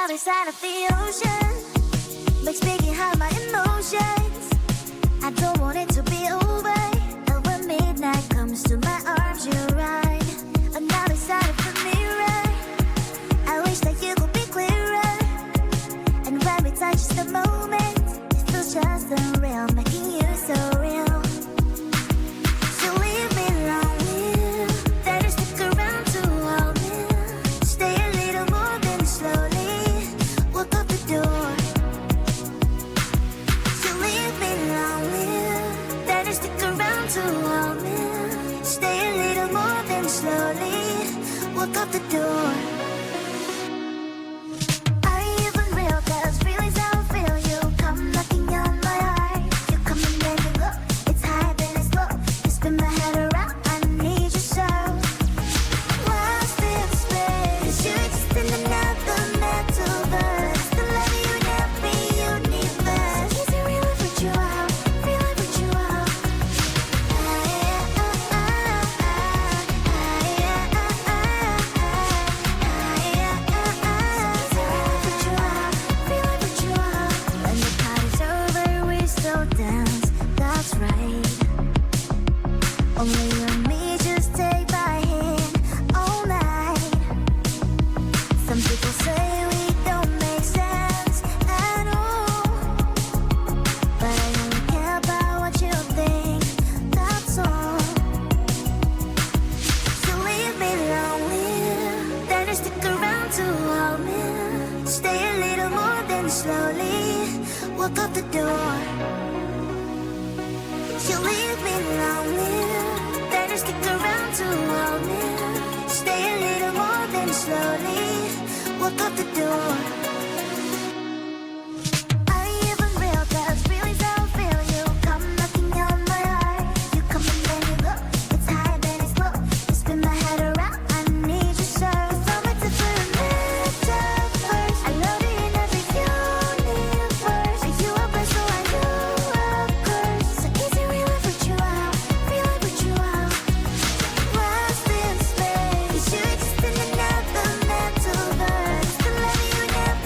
Another side of the ocean makes me get high my emotions. I don't want it to be over. And when midnight comes to my arms, you're right. Another side of the mirror, I wish that you could be clearer. And when we touch the moment, it feels just unreal, making you so real. So leave me lonely, then you stick around to hold me. Stay a little more than slowly walk up the door. So leave me lonely, then you stick around to hold me. Stay a little more than slowly walk up the door. Are you even real? 'Cause feelings how I feel. You come knocking on my heart. You come and then you go. It's high then it's low. You spin my head around. I need you so. Lost in space. 'Cause you exist in another metaverse. The love you never universe. Is it real if you out? Real if you out? When the party's over, we still dance. That's right. Only you and me, just take my hand all night. Some people say we don't make sense at all, but I only care about what you think. That's all. So leave me lonely, then you stick around to hold me. Stay a little more than slowly walk out the door. You leave me lonely, then you stick around to hold me. Stay a little more than slowly walk out the door. Are you even real? 'Cause feelings how I feel. You come knocking on my heart. You come and then you go. It's high then it's low. You spin my head around. I need you so. From a different metaverse. I love you in every universe. Are you a blessing? So I know a curse. So is it real if you out? Real if you out? Lost in space. 'Cause you exist in another metaverse. The love you never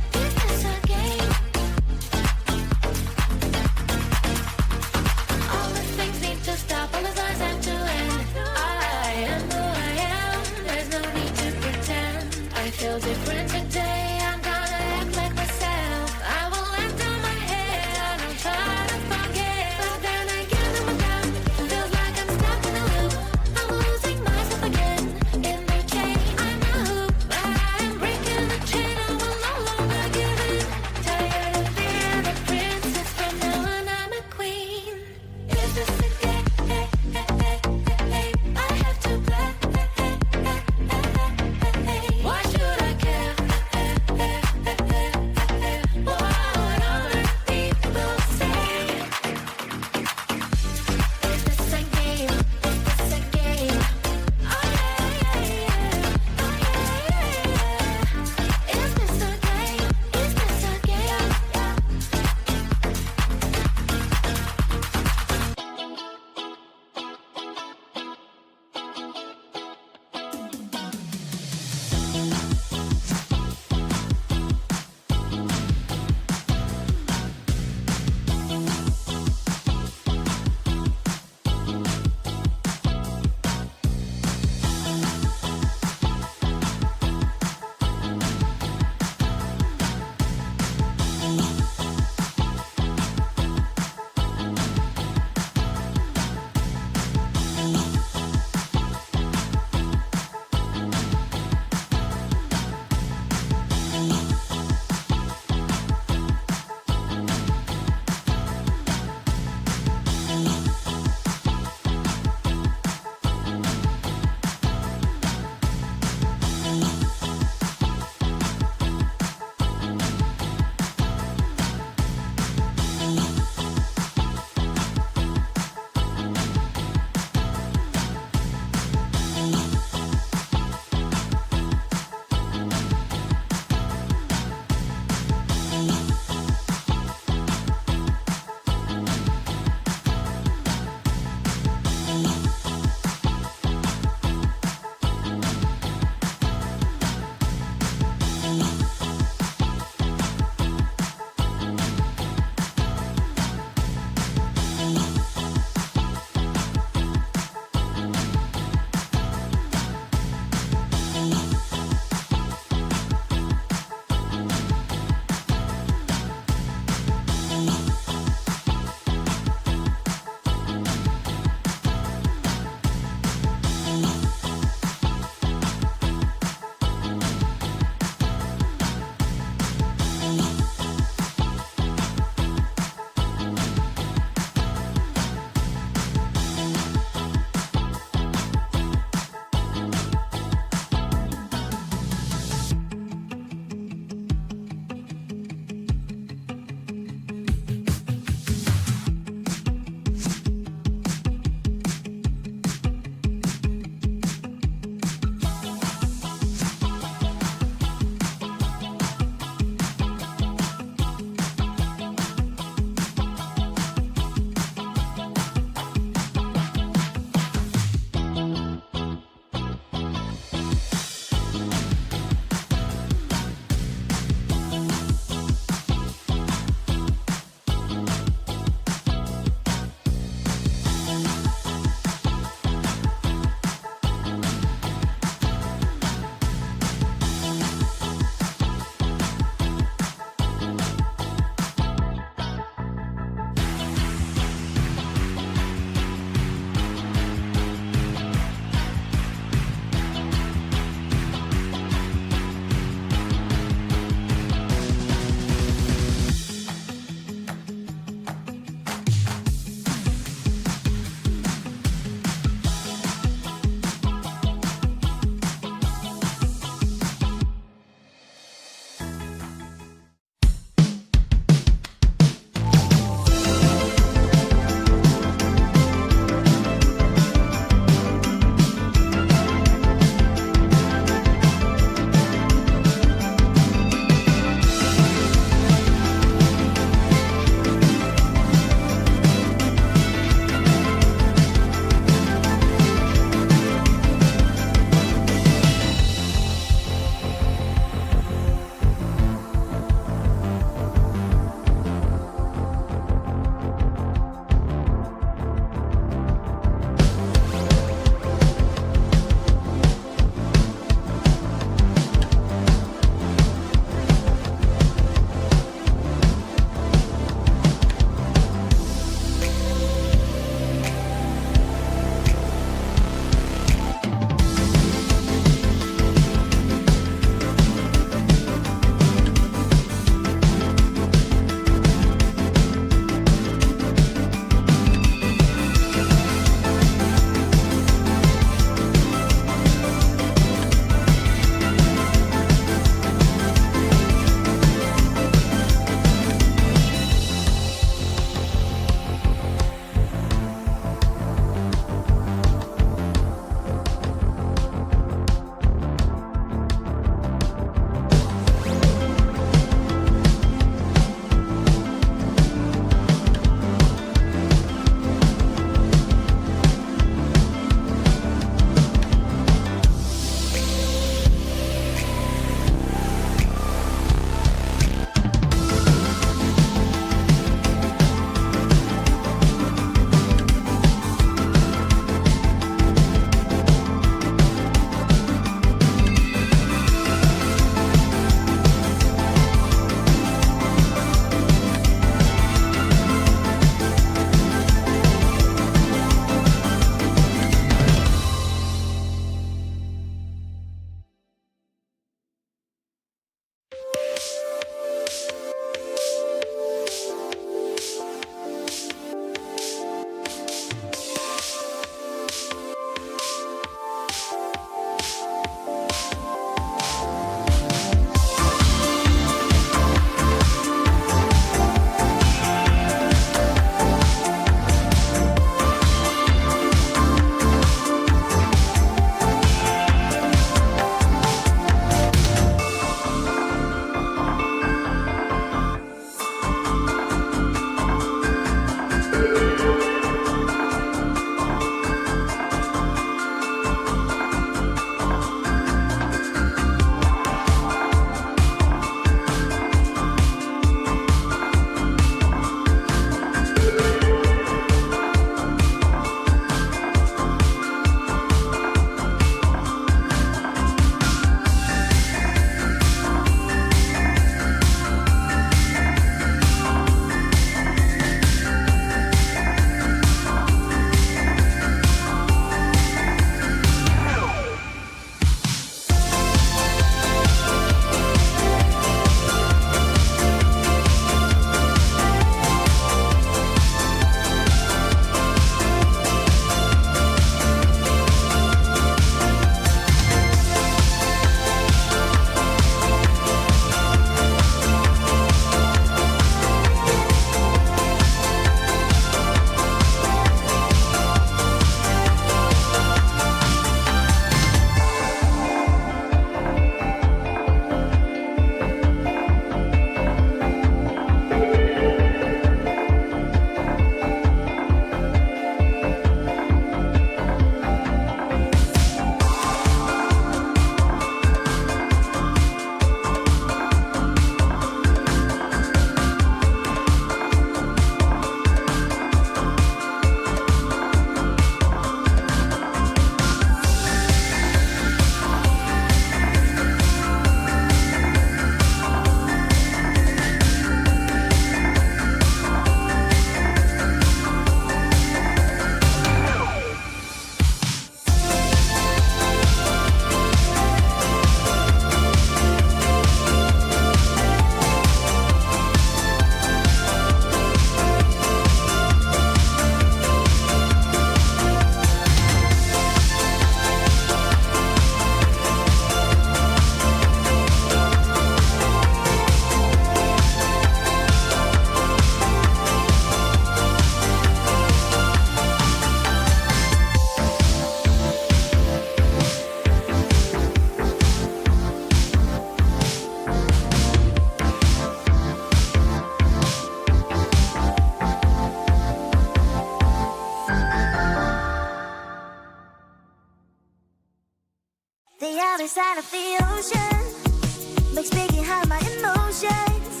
Another side of the ocean makes me get high my emotions.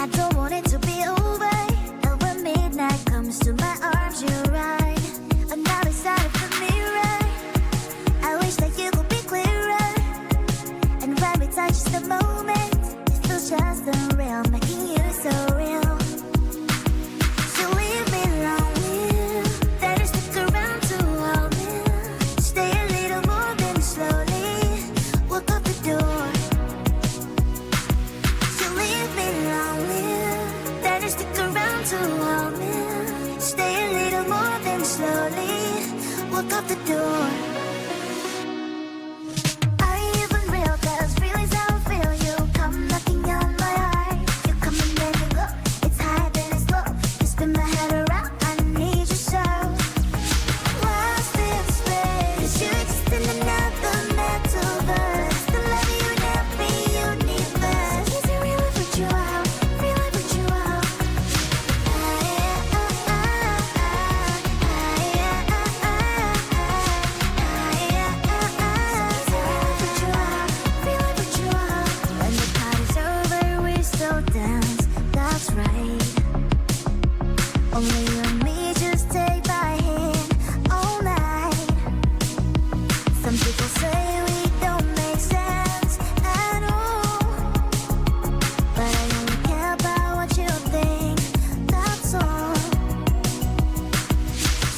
I don't want it to be over. And when midnight comes to my arms, you're right. Another side of the mirror, I wish that you could be clearer. And when we touch just the moment, it feels just unreal, making you so real. So leave me lonely, then stick around to hold me. Stay a little more than slowly walk up the door. So leave me lonely, then stick around to hold me. Stay a little more than slowly walk up the door. Are you even real? 'Cause real is how I feel. You come knocking on my heart. You come and then you go. It's high then it's low. You spin my head around. I need you so. Lost in space, 'cause you exist in another metaverse. The love you in every universe. Is it real if it's you out? Real if it's you out? When the party's over, we still dance. That's right. Only you and me, just take my hand all night. Some people say we don't make sense at all, but I only care about what you think. That's all.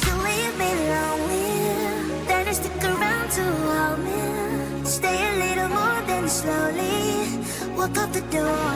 So leave me lonely, then you stick around to hold me. Stay a little more than slowly walk out the door.